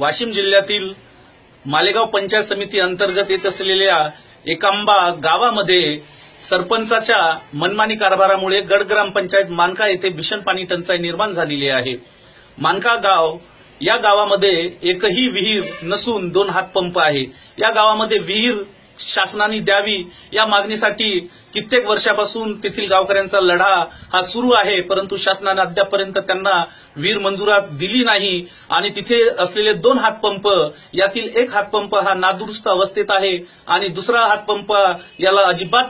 वाशिम जिल्ह्यातील मालेगाव पंचायत समिती अंतर्गत येत असलेल्या एकांबा गावामध्ये सरपंचाच्या मनमानी कारभारामुळे गड ग्रामपंचायत मानका येथे भीषण पाणी टंचाई निर्माण झालेली आहे। मानका गाव या गावामध्ये एकही विहीर नसून 2 हातपंप आहे। या गावामध्ये विहीर शासनाने द्यावी या मागणीसाठी कित्येक वर्षापासून तेथील गावकऱ्यांचा लढा हा सुरू आहे, परंतु शासनाने अद्यापपर्यंत त्यांना विहीर मंजुरात दिली नाही आणि तिथे असलेले 2 हातपंप यातील एक हातपंप हा नादुरुस्त अवस्थेत आहे आणि दुसरा हातपंप याला अजिबात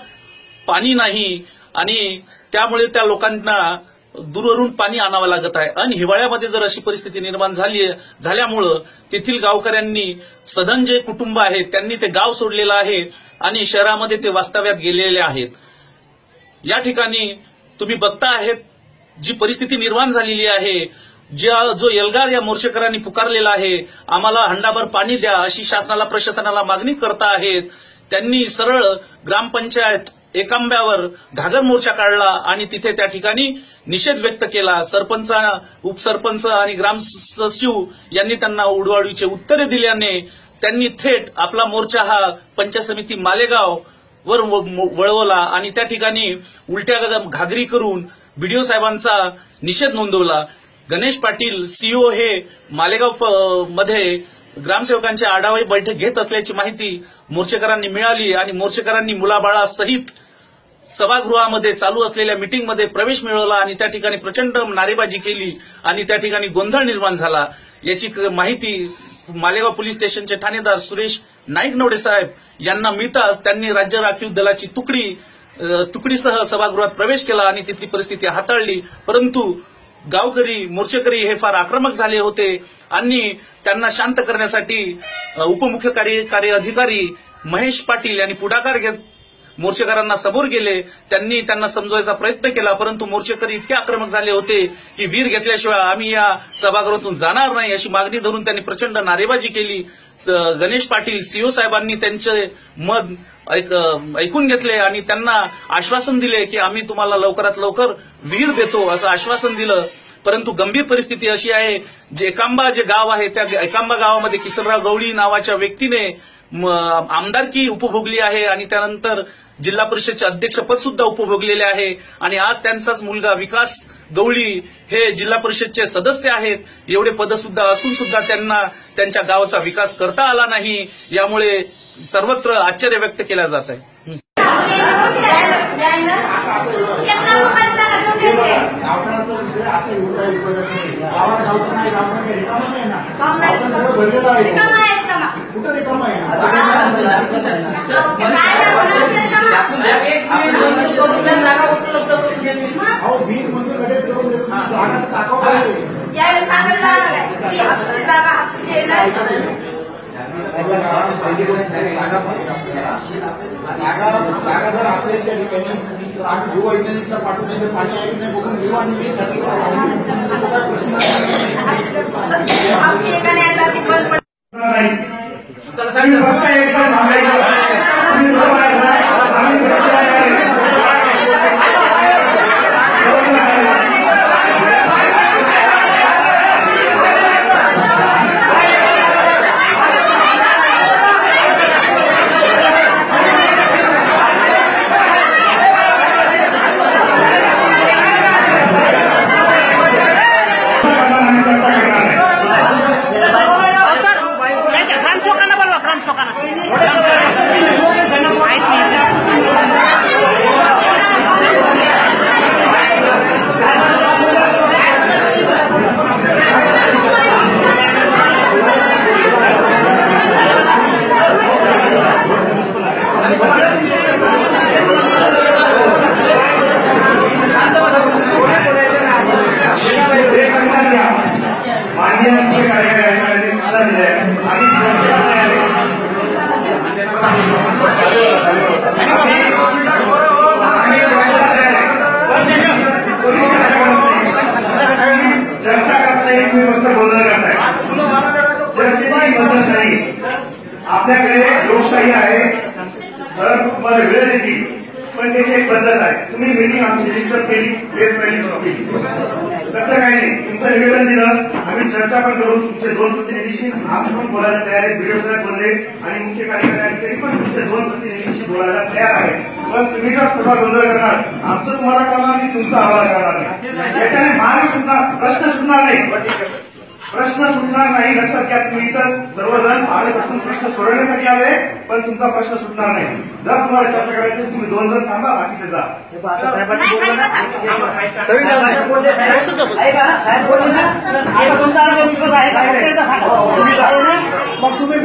पाणी नाही आणि त्यामुळे त्या लोकांना दूरवरून पाणी आणावं लागत आहे। आणि हिवाळ्यामध्ये जर अशी परिस्थिती निर्माण झाल्यामुळे तेथील गावकऱ्यांनी सधन जे कुटुंब आहेत त्यांनी ते गाव सोडलेलं आहे आणि शहरामध्ये ते वास्तव्यात गेलेले आहेत। या ठिकाणी तुम्ही बघता आहेत जी परिस्थिती निर्माण झालेली आहे, जो एल्गार या मोर्चेकरांनी पुकारलेला आहे, आम्हाला हंडाभर पाणी द्या अशी शासनाला प्रशासनाला मागणी करता आहेत। त्यांनी सरळ ग्रामपंचायत एकांब्यावर घागर मोर्चा काढला आणि तिथे त्या ठिकाणी निषेध व्यक्त केला। सरपंच, उपसरपंच आणि ग्राम सचिव यांनी त्यांना उडवाउडवीचे उत्तरे दिल्याने त्यांनी थेट आपला मोर्चा हा पंचायत समिती मालेगाव वर वळवला आणि त्या ठिकाणी उलट्या घागरी करून बीडीओ साहेबांचा निषेध नोंदवला। गणेश पाटील सीओ हे मालेगाव मध्ये ग्रामसेवकांच्या आढावा बैठक घेत असल्याची माहिती मोर्चेकरांनी मिळाली आणि मोर्चेकरांनी मुलाबाळासहित सभागृहामध्ये चालू असलेल्या मीटिंगमध्ये प्रवेश मिळवला आणि त्या ठिकाणी प्रचंड नारेबाजी केली आणि त्या ठिकाणी गोंधळ निर्माण झाला। याची माहिती मालेगाव पोलीस स्टेशनचे ठाणेदार सुरेश नाईक साहेब यांना मिळताच त्यांनी राज्य राखीव दलाची तुकडीसह सभागृहात प्रवेश केला आणि तिथली परिस्थिती हाताळली, परंतु गावकरी मोर्चेकरी हे फार आक्रमक झाले होते आणि त्यांना शांत करण्यासाठी उपमुख्य कार्य अधिकारी महेश पाटील यांनी पुढाकार घेत मोर्चेकरांना समोर गेले। त्यांनी त्यांना समजवायचा प्रयत्न केला, परंतु मोर्चेकरी इतके आक्रमक झाले होते की विहीर घेतल्याशिवाय आम्ही या सभागृहातून जाणार नाही अशी मागणी धरून त्यांनी प्रचंड नारेबाजी केली। गणेश पाटील सीओ साहेबांनी त्यांचे मत ऐकून घेतले आणि त्यांना आश्वासन दिले की आम्ही तुम्हाला लवकरात लवकर विहीर देतो असं आश्वासन दिलं। परंतु गंभीर परिस्थिती अशी आहे, जे एकांबा जे गाव आहे त्या एकांबा गावामध्ये किसनराव गवळी नावाच्या व्यक्तीने आमदारकी उपभोगली आहे आणि त्यानंतर जिल्हा परिषदचे अध्यक्षपद सुद्धा उपभोगलेले आहे आणि आज त्यांचाच मुलगा विकास गवळी हे जिल्हा परिषदचे सदस्य आहेत। एवढे पद सुद्धा असून सुद्धा त्यांना त्यांच्या गावाचा विकास करता आला नाही, यामुळे सर्वत्र आश्चर्य व्यक्त केला जात आहे। आपल्याकडे लोकशाही आहे, तुम्हाला वेळ देतील पण त्याची एक पद्धत आहे। तुम्ही मीटिंग आमची रजिस्टर केली, वेळ केली कसं काही नाही, तुमचं निवेदन दिलं, आम्ही चर्चा पण करून तुमचे 2 प्रतिनिधीशी आपण पण बोलायला तयार आहे. व्हिडिओ साहेब बोलले आणि मुख्य कार्यकारी पण तुमचे 2 प्रतिनिधीशी बोलायला तयार आहे. पण तुम्ही जर सभा गोंधळ करणार, आमचं तुम्हाला करणार नाही, तुमचा आवाज करणार नाही. याच्याने मार्ग सुटणार, प्रश्न सुटणार नाही, प्रश्न सुटणार नाही. लक्षात घ्या, तुम्ही इतर सर्वजण आल्यापासून प्रश्न सोडवण्यासाठी आले, पण तुमचा प्रश्न सुटणार नाही. जर तुम्हाला चर्चा करायची तुम्ही 2 जण थांबा, बाकीचे जा. मग तुम्ही